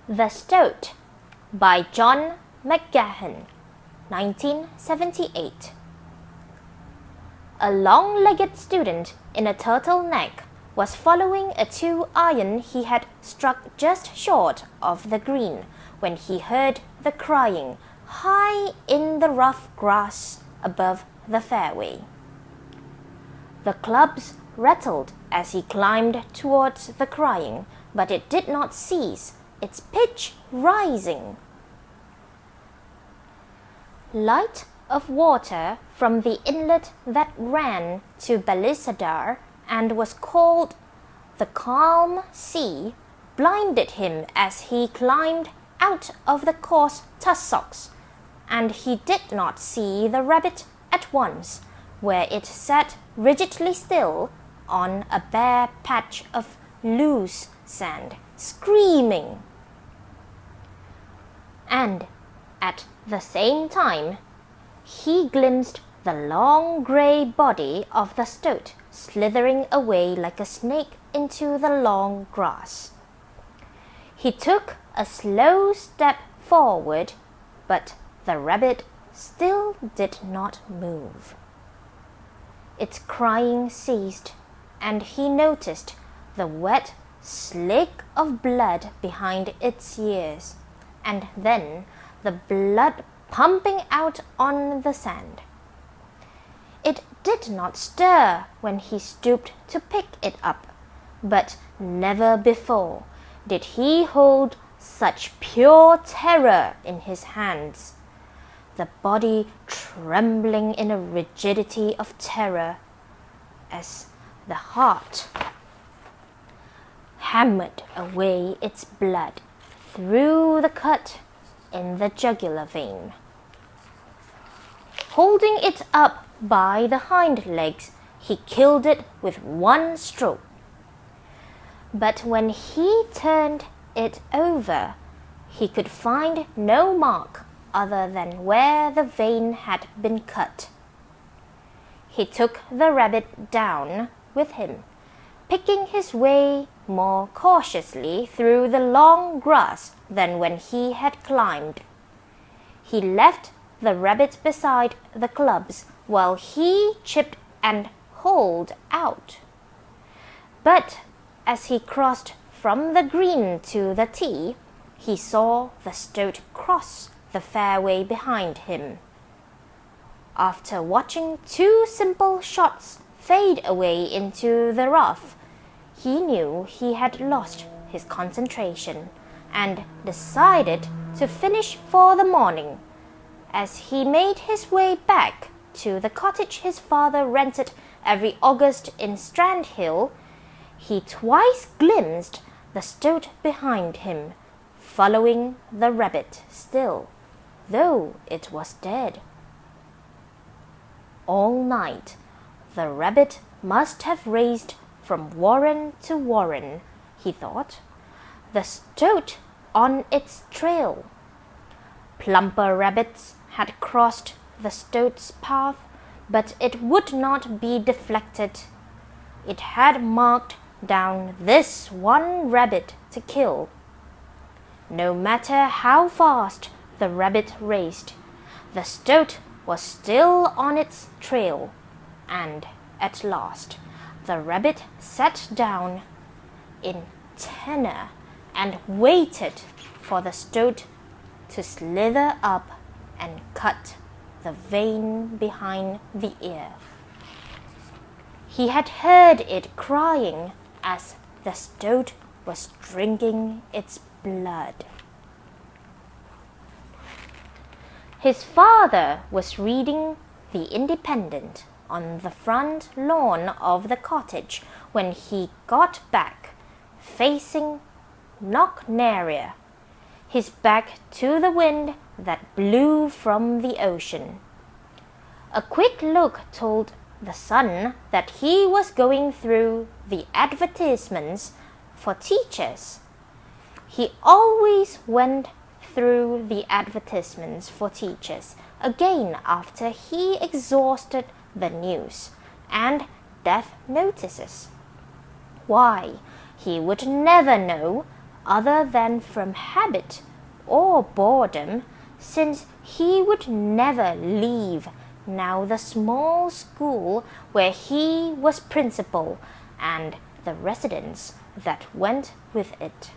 The Stoat by John McGahern, 1978. A long-legged student in a turtleneck was following a 2-iron he had struck just short of the green when he heard the crying high in the rough grass above the fairway. The clubs rattled as he climbed towards the crying, but it did not cease, its pitch rising. Light of water from the inlet that ran to Balisadar and was called the Calm Sea blinded him as he climbed out of the coarse tussocks, and he did not see the rabbit at once, where it sat rigidly still on a bare patch of loose sand, screaming. And at the same time, he glimpsed the long grey body of the stoat slithering away like a snake into the long grass. He took a slow step forward, but the rabbit still did not move. Its crying ceased, and he noticed the wet slick of blood behind its ears, and then the blood pumping out on the sand. It did not stir when he stooped to pick it up, but never before did he hold such pure terror in his hands, the body trembling in a rigidity of terror as the heart hammered away its blood through the cut in the jugular vein. Holding it up by the hind legs, he killed it with one stroke. But when he turned it over, he could find no mark other than where the vein had been cut. He took the rabbit down with him, picking his way more cautiously through the long grass than when he had climbed. He left the rabbit beside the clubs while he chipped and hauled out. But as he crossed from the green to the tee, he saw the stoat cross the fairway behind him. After watching 2 simple shots fade away into the rough, he knew he had lost his concentration and decided to finish for the morning. As he made his way back to the cottage his father rented every August in Strand Hill, he twice glimpsed the stoat behind him, following the rabbit still, though it was dead. All night, the rabbit must have raced from warren to warren, he thought, the stoat on its trail. Plumper rabbits had crossed the stoat's path, but it would not be deflected. It had marked down this one rabbit to kill. No matter how fast the rabbit raced, the stoat was still on its trail, and at last the rabbit sat down in tenor and waited for the stoat to slither up and cut the vein behind the ear. He had heard it crying as the stoat was drinking its blood. His father was reading The Independent on the front lawn of the cottage when he got back, facing Knocknarea, his back to the wind that blew from the ocean. A quick look told the son that he was going through the advertisements for teachers. He always went through the advertisements for teachers again after he exhausted the news and death notices. Why, he would never know other than from habit or boredom, since he would never leave now the small school where he was principal and the residence that went with it.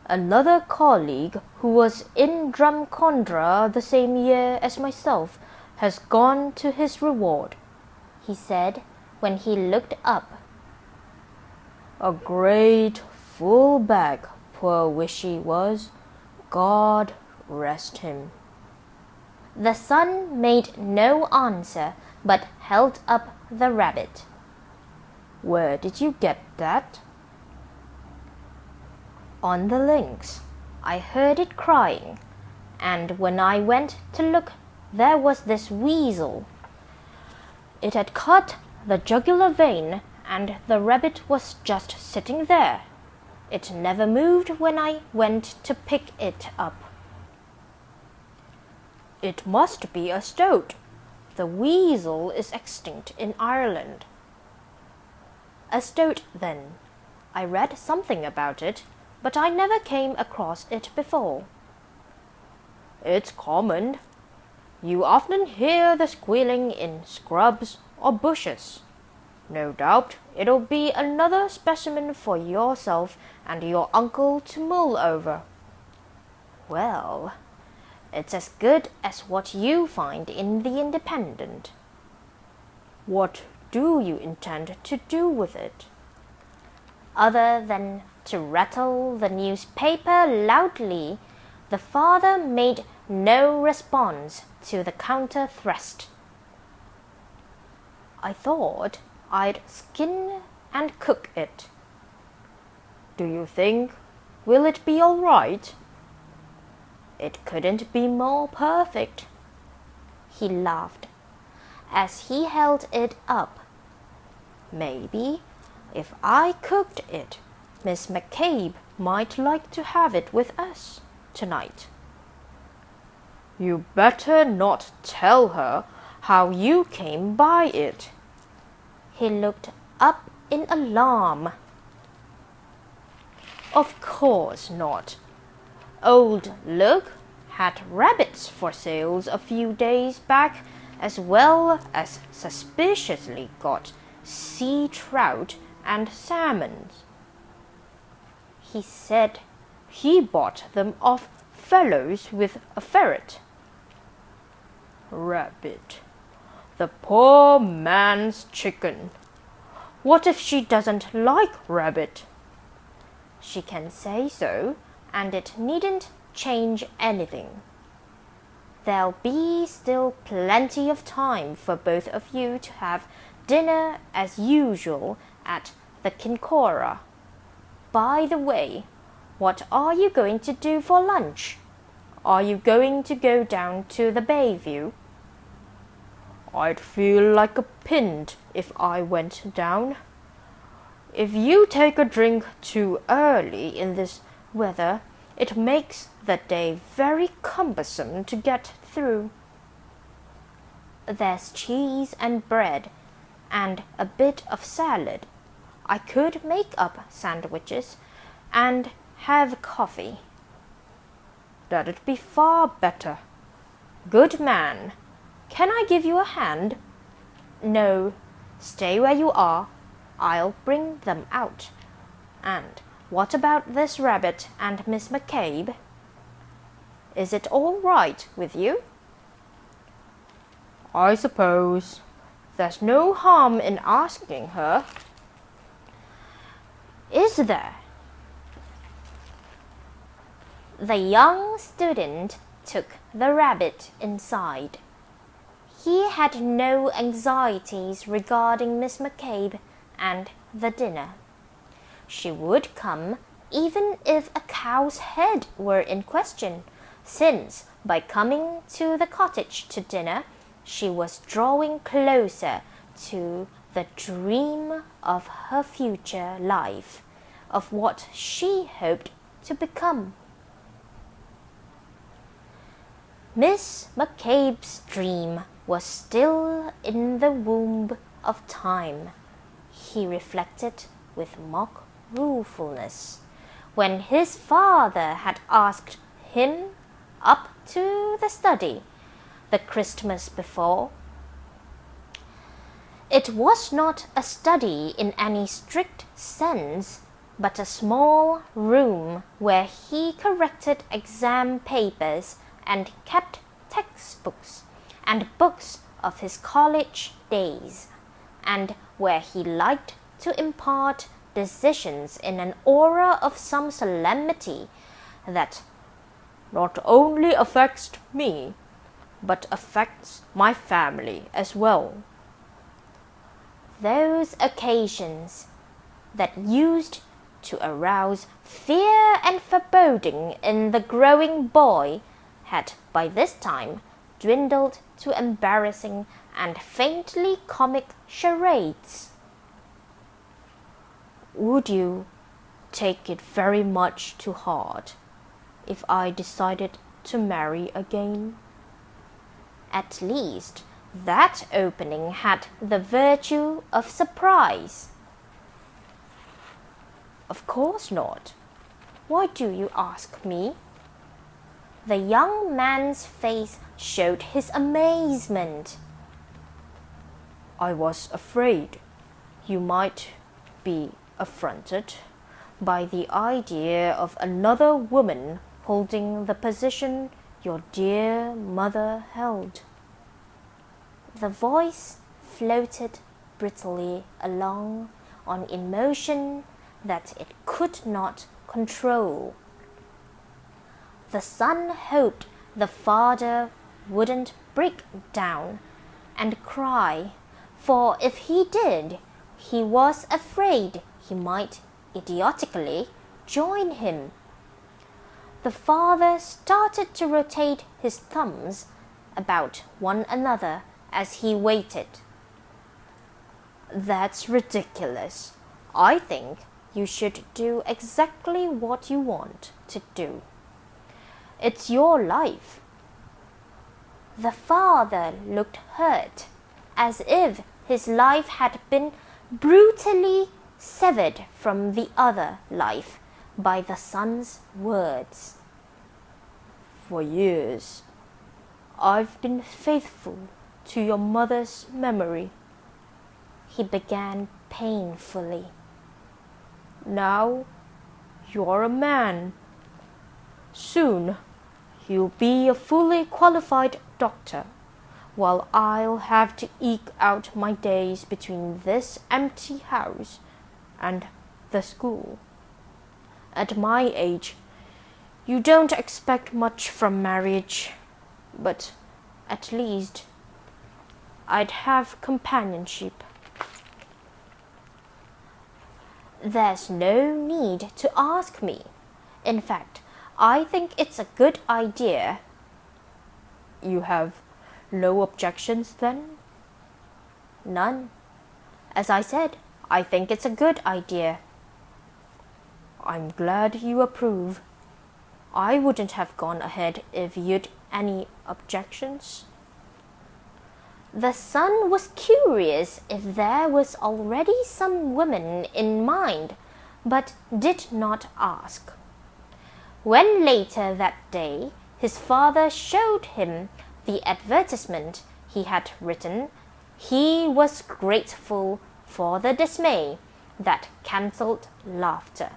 Another colleague who was in Drumcondra the same year as myself has gone to his reward, he said when he looked up. A great full bag, poor Wishy was. God rest him. The son made no answer, but held up the rabbit. Where did you get that? On the links. I heard it crying, and when I went to look, there was this weasel. It had cut the jugular vein, and the rabbit was just sitting there. It never moved when I went to pick it up. It must be a stoat. The weasel is extinct in Ireland. A stoat, then. I read something about it, but I never came across it before. It's common. You often hear the squealing in scrubs or bushes. No doubt it'll be another specimen for yourself and your uncle to mull over. Well, it's as good as what you find in the Independent. What do you intend to do with it? Other than to rattle the newspaper loudly, the father made no response to the counter thrust. I thought I'd skin and cook it. Do you think, will it be all right? It couldn't be more perfect. He laughed as he held it up. Maybe if I cooked it, Miss McCabe might like to have it with us tonight. You better not tell her how you came by it. He looked up in alarm. Of course not. Old Luke had rabbits for sale a few days back, as well as suspiciously got sea trout and salmons. He said he bought them off fellows with a ferret. Rabbit. The poor man's chicken. What if she doesn't like rabbit? She can say so, and it needn't change anything. There'll be still plenty of time for both of you to have dinner as usual at the Kincora. By the way, what are you going to do for lunch? Are you going to go down to the Bayview? I'd feel like a pint if I went down. If you take a drink too early in this weather, it makes the day very cumbersome to get through. There's cheese and bread, and a bit of salad. I could make up sandwiches and have coffee. That'd be far better. Good man. Can I give you a hand? No, stay where you are. I'll bring them out. And what about this rabbit and Miss McCabe? Is it all right with you? I suppose. There's no harm in asking her. Is there? The young student took the rabbit inside. He had no anxieties regarding Miss McCabe and the dinner. She would come even if a cow's head were in question, since by coming to the cottage to dinner, she was drawing closer to the dream of her future life, of what she hoped to become. Miss McCabe's dream was still in the womb of time, he reflected with mock ruefulness when his father had asked him up to the study the Christmas before. It was not a study in any strict sense, but a small room where he corrected exam papers and kept textbooks and books of his college days, and where he liked to impart decisions in an aura of some solemnity that not only affects me, but affects my family as well. Those occasions that used to arouse fear and foreboding in the growing boy had by this time dwindled to embarrassing and faintly comic charades. Would you take it very much to heart if I decided to marry again? At least that opening had the virtue of surprise. Of course not. Why do you ask me? The young man's face showed his amazement. I was afraid you might be affronted by the idea of another woman holding the position your dear mother held. The voice floated brittly along on emotion that it could not control. The son hoped the father wouldn't break down and cry, for if he did, he was afraid he might idiotically join him. The father started to rotate his thumbs about one another as he waited. That's ridiculous. I think you should do exactly what you want to do. It's your life. The father looked hurt, as if his life had been brutally severed from the other life by the son's words. For years, I've been faithful to your mother's memory, he began painfully. Now you're a man. Soon you'll be a fully qualified doctor, while I'll have to eke out my days between this empty house and the school. At my age, you don't expect much from marriage, but at least I'd have companionship. There's no need to ask me. In fact, I think it's a good idea. You have no objections then? None. As I said, I think it's a good idea. I'm glad you approve. I wouldn't have gone ahead if you'd any objections. The son was curious if there was already some woman in mind, but did not ask. When later that day his father showed him the advertisement he had written, he was grateful for the dismay that cancelled laughter.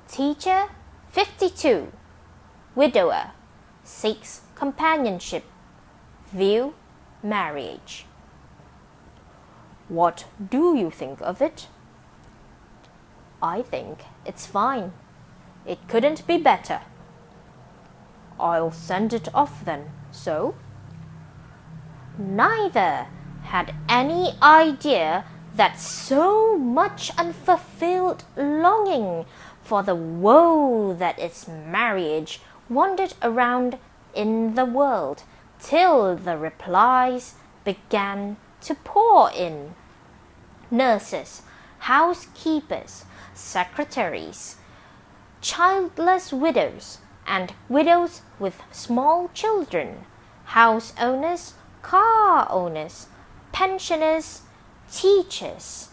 Teacher 52, widower, seeks companionship. View marriage. What do you think of it? I think it's fine. It couldn't be better. I'll send it off then, so? Neither had any idea that so much unfulfilled longing for the woe that is marriage wandered around in the world, till the replies began to pour in. Nurses, housekeepers, secretaries, childless widows, and widows with small children, house owners, car owners, pensioners, teachers,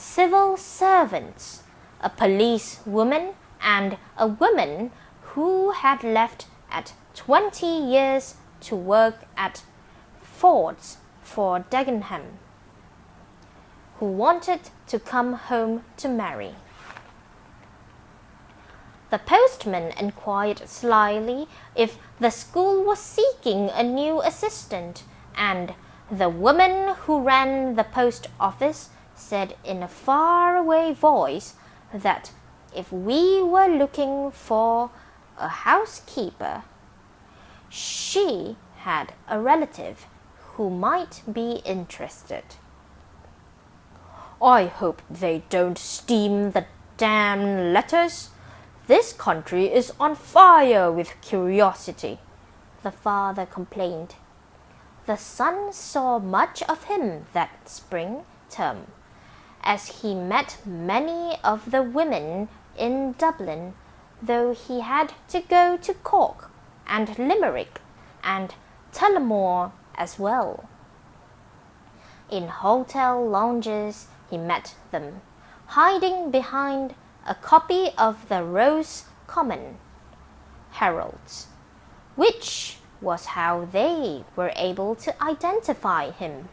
civil servants, a policewoman, and a woman who had left at 20 years to work at Ford's for Dagenham, who wanted to come home to marry. The postman inquired slyly if the school was seeking a new assistant, and the woman who ran the post office said in a faraway voice that if we were looking for a housekeeper, she had a relative who might be interested. "I hope they don't steam the damn letters. This country is on fire with curiosity," the father complained. The son saw much of him that spring term, as he met many of the women in Dublin, though he had to go to Cork and Limerick and Tullamore as well. In hotel lounges he met them, hiding behind a copy of the Roscommon Heralds, which was how they were able to identify him.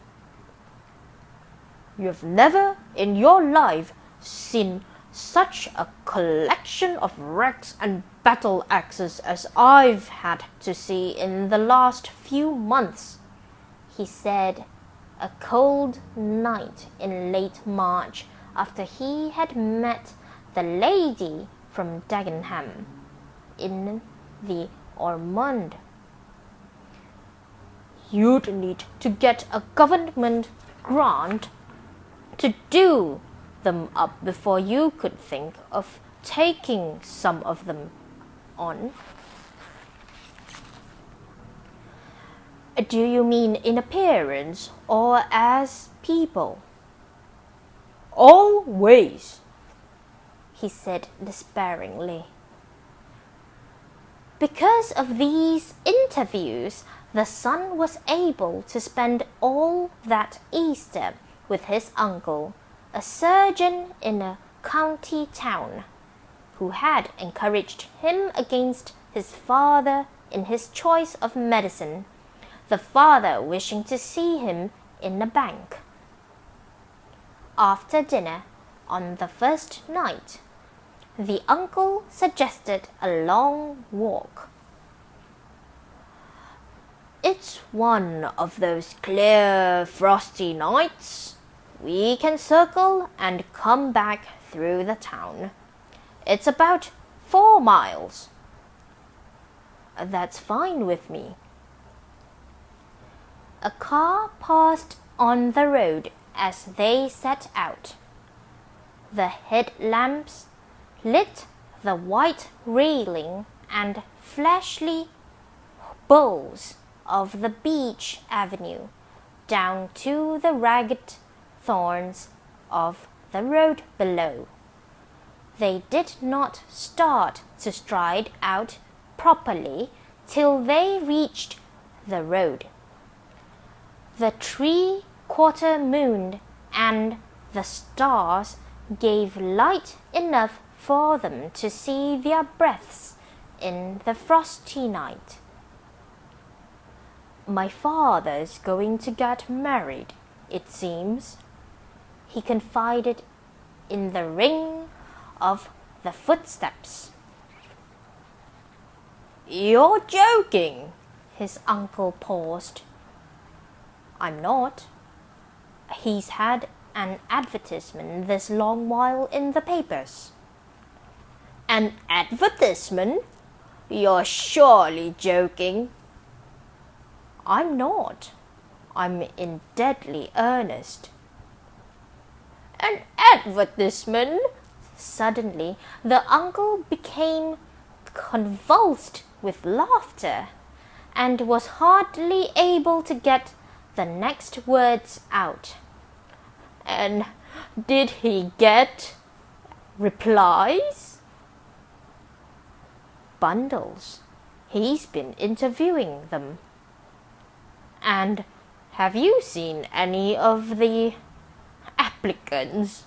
"You've never in your life seen such a collection of rags and battle axes as I've had to see in the last few months," he said a cold night in late March after he had met the lady from Dagenham in the Ormond. "You'd need to get a government grant to do them up before you could think of taking some of them on." "Do you mean in appearance or as people?" "All ways," he said despairingly. Because of these interviews, the son was able to spend all that Easter with his uncle, a surgeon in a county town, who had encouraged him against his father in his choice of medicine, the father wishing to see him in a bank. After dinner, on the first night, the uncle suggested a long walk. "It's one of those clear, frosty nights. We can circle and come back through the town. It's about 4 miles. "That's fine with me." A car passed on the road as they set out. The headlamps lit the white railing and fleshly boughs of the beech avenue down to the ragged thorns of the road below. They did not start to stride out properly till they reached the road. The 3/4 moon and the stars gave light enough for them to see their breaths in the frosty night. "My father's going to get married, it seems," he confided in the ring of the footsteps. "You're joking," his uncle paused. "I'm not. He's had an advertisement this long while in the papers." "An advertisement? You're surely joking." "I'm not. I'm in deadly earnest." "An advertisement?" Suddenly the uncle became convulsed with laughter, and was hardly able to get the next words out. "And did he get replies?" "Bundles. He's been interviewing them." "And have you seen any of the applicants?"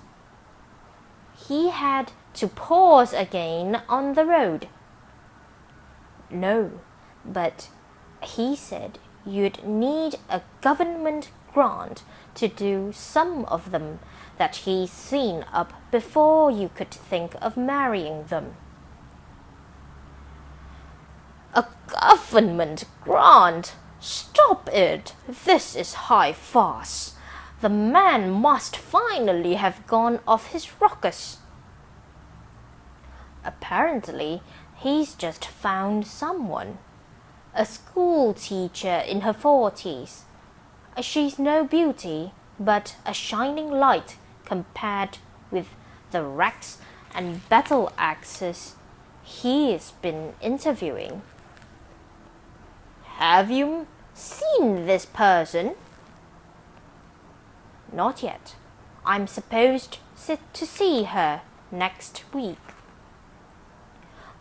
he had to pause again on the road. No, but he said you'd need a government grant to do some of them that he's seen up before you could think of marrying them. A government grant? Stop it! This is high farce. The man must finally have gone off his rockers. Apparently, he's just found someone. A school teacher in her 40s. She's no beauty, but a shining light compared with the wrecks and battle axes he's been interviewing. Have you seen this person? Not yet. I'm supposed to see her next week.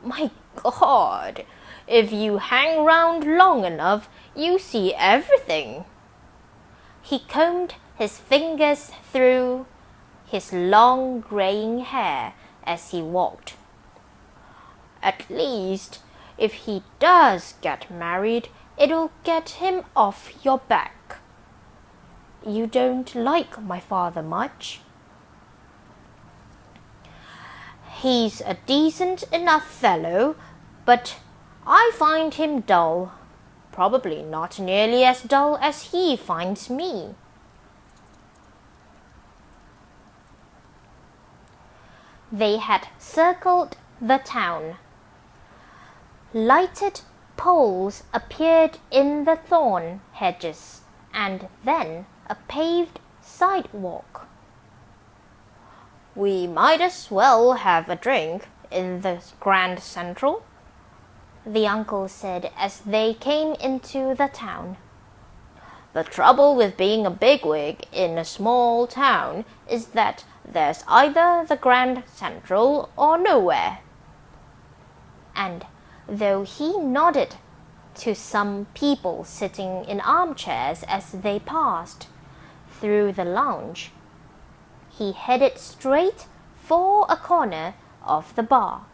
My God! If you hang round long enough, you see everything. He combed his fingers through his long graying hair as he walked. At least, if he does get married, it'll get him off your back. You don't like my father much? He's a decent enough fellow, but I find him dull. Probably not nearly as dull as he finds me. They had circled the town. Lighted poles appeared in the thorn hedges, and then a paved sidewalk. We might as well have a drink in the Grand Central, the uncle said as they came into the town. The trouble with being a bigwig in a small town is that there's either the Grand Central or nowhere. And though he nodded to some people sitting in armchairs as they passed through the lounge, he headed straight for a corner of the bar.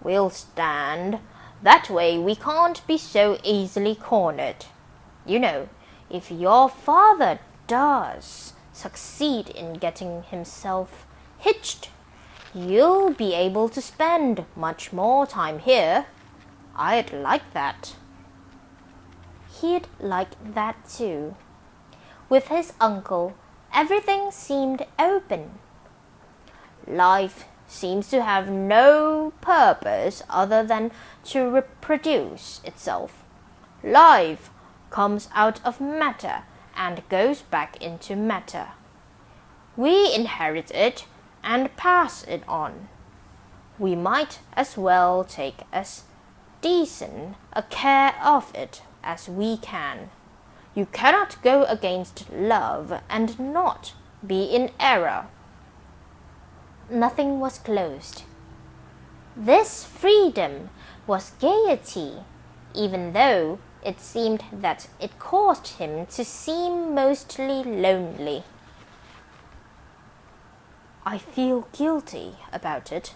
We'll stand. That way we can't be so easily cornered. You know, if your father does succeed in getting himself hitched, you'll be able to spend much more time here. I'd like that. He'd like that too. With his uncle, everything seemed open. Life seems to have no purpose other than to reproduce itself. Life comes out of matter and goes back into matter. We inherit it and pass it on. We might as well take as decent a care of it as we can. You cannot go against love and not be in error. Nothing was closed. This freedom was gaiety, even though it seemed that it caused him to seem mostly lonely. I feel guilty about it,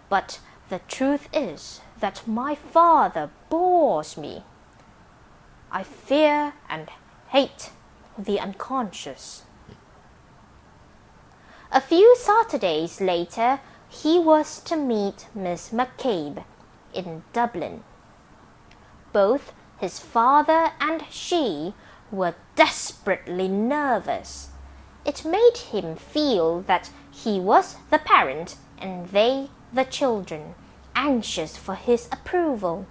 but the truth is that my father bores me. I fear and hate the unconscious. A few Saturdays later, he was to meet Miss McCabe in Dublin. Both his father and she were desperately nervous. It made him feel that he was the parent and they the children, anxious for his approval.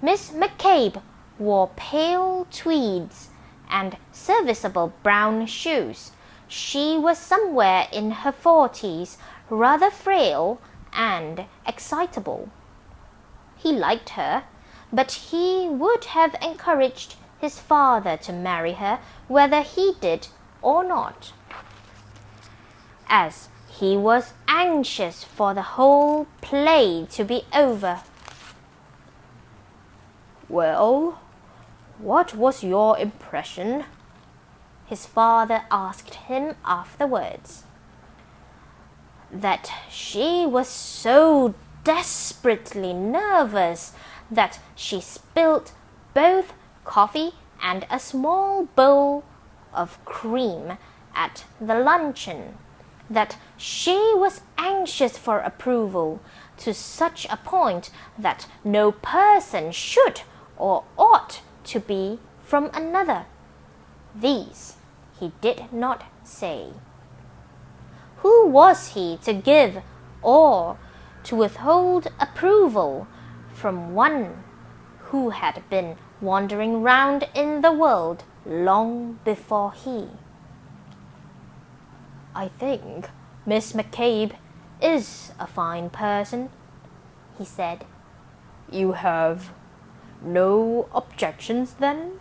Miss McCabe wore pale tweeds and serviceable brown shoes. She was somewhere in her 40s, rather frail and excitable. He liked her, but he would have encouraged his father to marry her whether he did or not, as he was anxious for the whole play to be over. Well, what was your impression? His father asked him afterwards. that she was so desperately nervous that she spilled both coffee and a small bowl of cream at the luncheon, that she was anxious for approval to such a point that no person should or ought to be from another. These he did not say. Who was he to give or to withhold approval from one who had been wandering round in the world long before he? "I think Miss McCabe is a fine person," he said. "You have no objections, then?"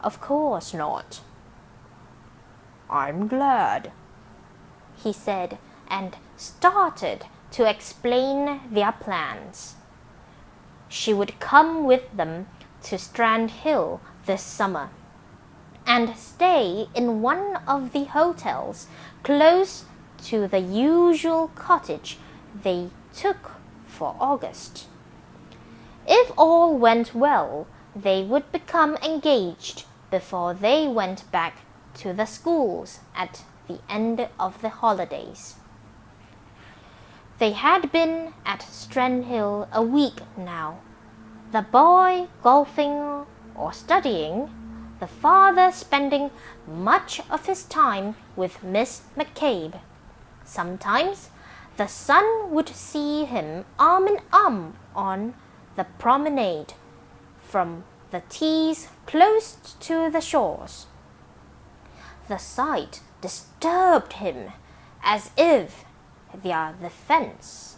"Of course not." "I'm glad," he said, and started to explain their plans. She would come with them to Strand Hill this summer, and stay in one of the hotels close to the usual cottage they took for August. If all went well, they would become engaged before they went back to the schools at the end of the holidays. They had been at Strand Hill a week now, the boy golfing or studying, the father spending much of his time with Miss McCabe. Sometimes the son would see him arm in arm on the promenade from the tees close to the shores. The sight disturbed him as if the fence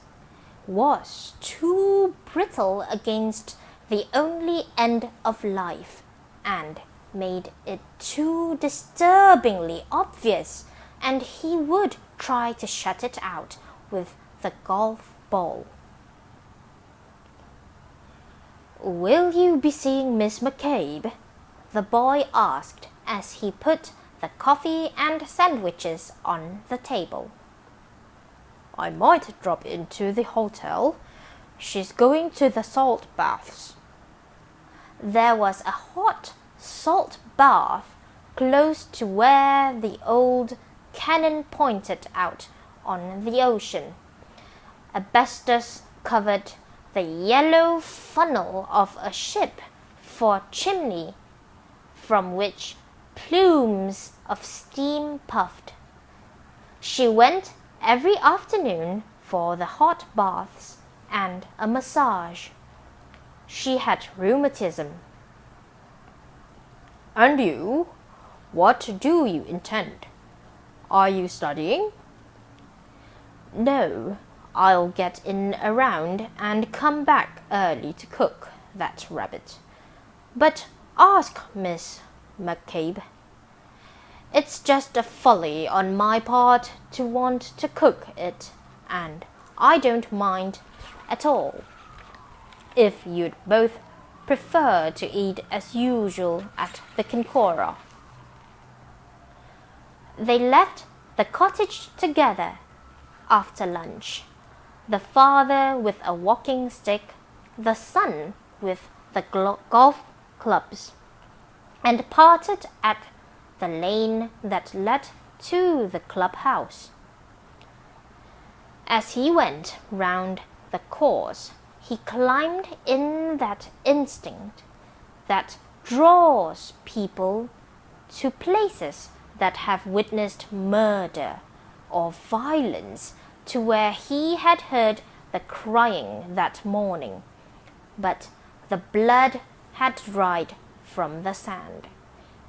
was too brittle against the only end of life, and made it too disturbingly obvious, and he would try to shut it out with the golf ball. "Will you be seeing Miss McCabe?" the boy asked as he put the coffee and sandwiches on the table. "I might drop into the hotel. She's going to the salt baths." There was a hot salt bath close to where the old cannon pointed out on the ocean. Asbestos covered the yellow funnel of a ship for chimney, from which plumes of steam puffed. She went every afternoon for the hot baths and a massage. She had rheumatism. "And you? What do you intend? Are you studying?" "No, I'll get in around and come back early to cook that rabbit. But ask Miss McCabe. It's just a folly on my part to want to cook it, and I don't mind at all, if you'd both prefer to eat as usual at the Kincora." They left the cottage together after lunch, the father with a walking stick, the son with the golf clubs, and parted at the lane that led to the clubhouse. As he went round the course, he climbed in that instinct that draws people to places that have witnessed murder or violence, to where he had heard the crying that morning, but the blood had dried from the sand,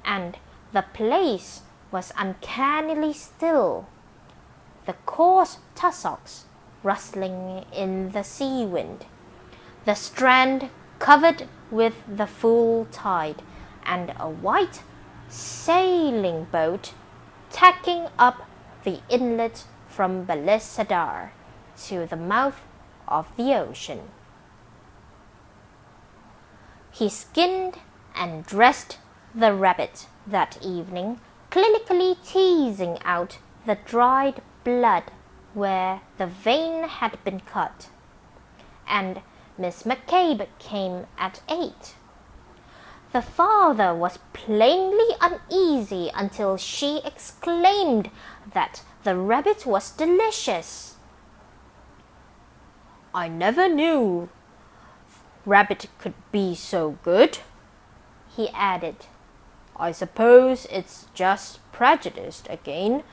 and the place was uncannily still, the coarse tussocks rustling in the sea wind, the strand covered with the full tide, and a white sailing boat tacking up the inlet from Balisadar to the mouth of the ocean. He skinned and dressed the rabbit that evening, clinically teasing out the dried blood where the vein had been cut, and Miss McCabe came at 8. The father was plainly uneasy until she exclaimed that the rabbit was delicious. "I never knew rabbit could be so good," he added. "I suppose it's just prejudiced again.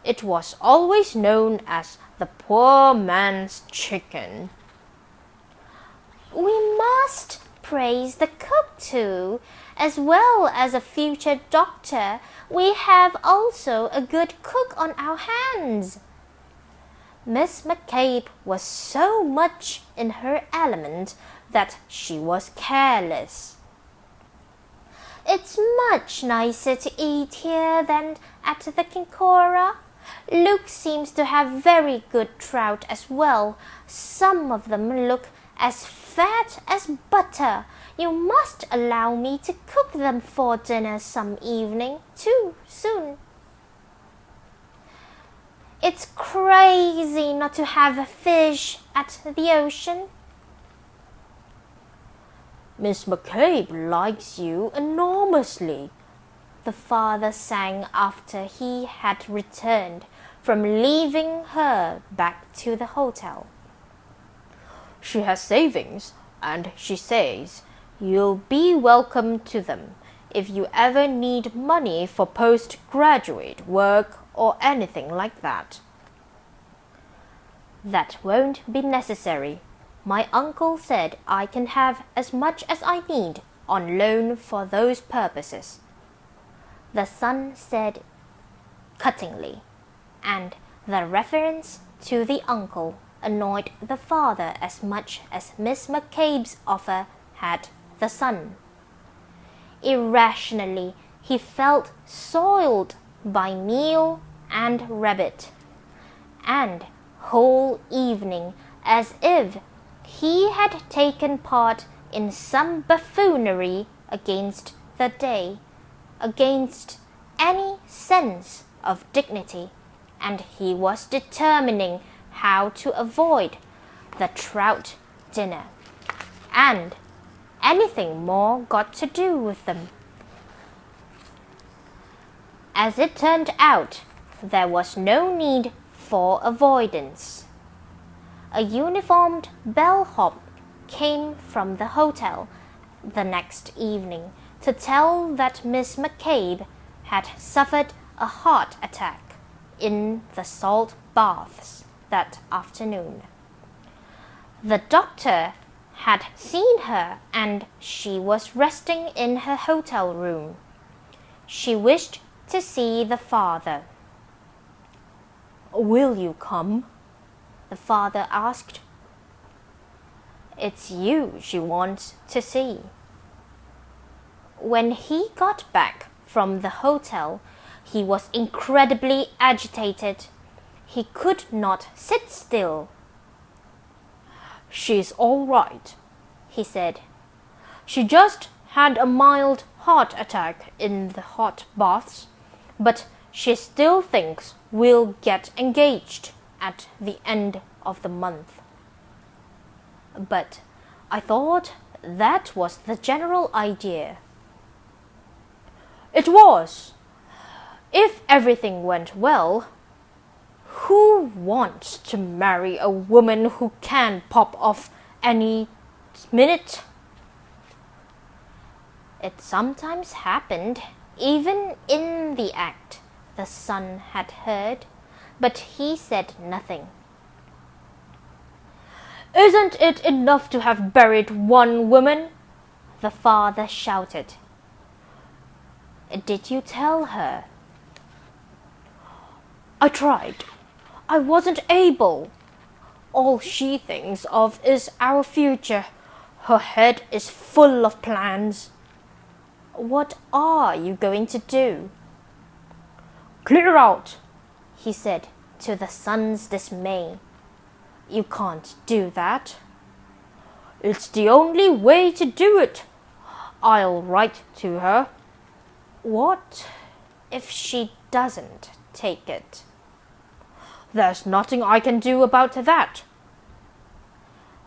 It was always known as the poor man's chicken." "We must praise the cook too, as well as a future doctor. We have also a good cook on our hands." Miss McCabe was so much in her element that she was careless. "It's much nicer to eat here than at the Kinkora. Luke seems to have very good trout as well. Some of them look as fat as butter. You must allow me to cook them for dinner some evening, too, soon." "It's crazy not to have fish at the ocean." "Miss McCabe likes you enormously," the father sang after he had returned from leaving her back to the hotel. "She has savings, and she says you'll be welcome to them if you ever need money for postgraduate work or anything like that." "That won't be necessary. My uncle said I can have as much as I need on loan for those purposes," the son said cuttingly, and the reference to the uncle annoyed the father as much as Miss McCabe's offer had the son. Irrationally, he felt soiled by meal and rabbit, and whole evening as if he had taken part in some buffoonery against the day, against any sense of dignity, and he was determining how to avoid the trout dinner, and anything more got to do with them. As it turned out, there was no need for avoidance. A uniformed bellhop came from the hotel the next evening to tell that Miss McCabe had suffered a heart attack in the salt baths that afternoon. The doctor had seen her, and she was resting in her hotel room. She wished to see the father. "Will you come?" the father asked. "It's you she wants to see." When he got back from the hotel, he was incredibly agitated. He could not sit still. "She's all right," he said. "She just had a mild heart attack in the hot baths, but she still thinks we'll get engaged at the end of the month." "But I thought that was the general idea." "It was, if everything went well. Who wants to marry a woman who can pop off any minute?" It sometimes happened, even in the act, the son had heard, but he said nothing. "Isn't it enough to have buried one woman?" the father shouted. "Did you tell her?" "I tried. I wasn't able. All she thinks of is our future. Her head is full of plans." "What are you going to do?" "Clear out," he said, to the son's dismay. "You can't do that." "It's the only way to do it. I'll write to her." "What if she doesn't take it?" There's nothing I can do about that.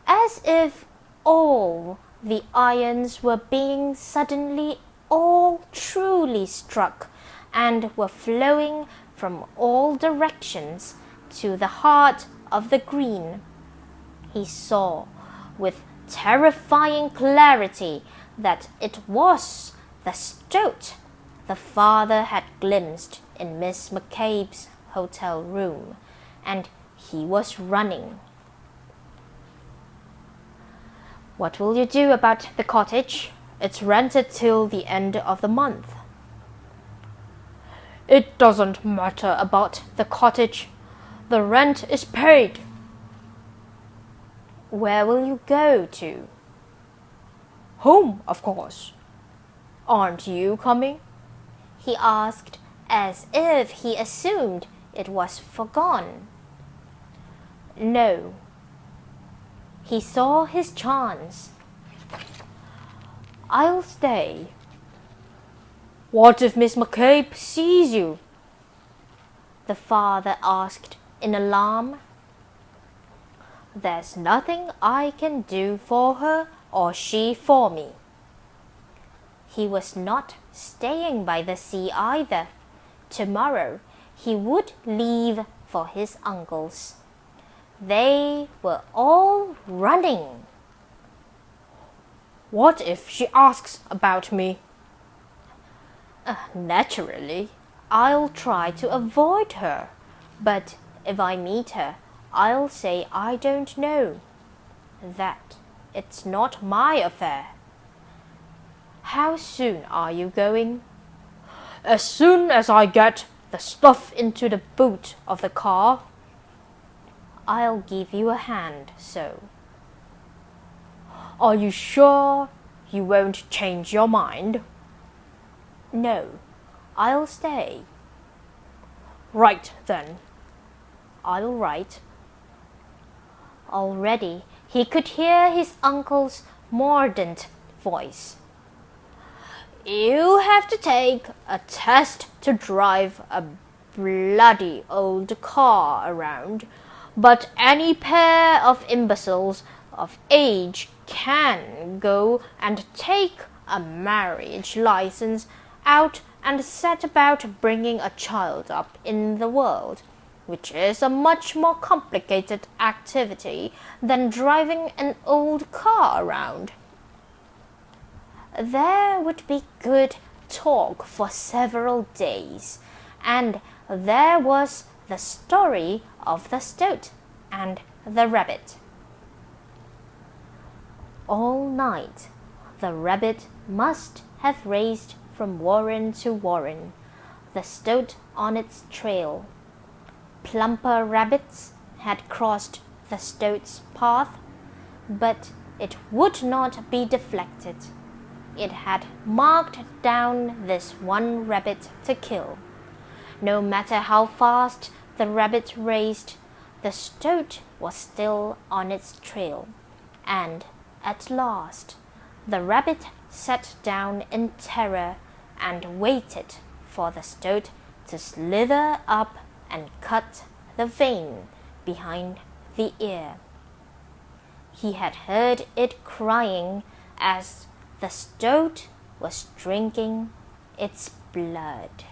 As if all the irons were being suddenly all truly struck and were flowing from all directions to the heart of the green. He saw with terrifying clarity that it was the stoat the father had glimpsed in Miss McCabe's hotel room, and he was running. What will you do about the cottage? It's rented till the end of the month. It doesn't matter about the cottage. The rent is paid. Where will you go to? Home, of course. Aren't you coming? He asked, as if he assumed it was forgone. No. He saw his chance. I'll stay. What if Miss McCabe sees you? The father asked in alarm. There's nothing I can do for her or she for me. He was not staying by the sea either. Tomorrow he would leave for his uncle's. They were all running. What if she asks about me? Naturally, I'll try to avoid her. But if I meet her, I'll say I don't know. That it's not my affair. How soon are you going? As soon as I get the stuff into the boot of the car. I'll give you a hand, so. Are you sure you won't change your mind? No, I'll stay. Right then. I'll write. Already he could hear his uncle's mordant voice. You have to take a test to drive a bloody old car around, but any pair of imbeciles of age can go and take a marriage license out and set about bringing a child up in the world, which is a much more complicated activity than driving an old car around. There would be good talk for several days, and there was the story of the stoat and the rabbit. All night the rabbit must have raced from warren to warren, the stoat on its trail. Plumper rabbits had crossed the stoat's path, but it would not be deflected. It had marked down this one rabbit to kill. No matter how fast the rabbit raced, the stoat was still on its trail, and at last the rabbit sat down in terror and waited for the stoat to slither up and cut the vein behind the ear. He had heard it crying as the stoat was drinking its blood.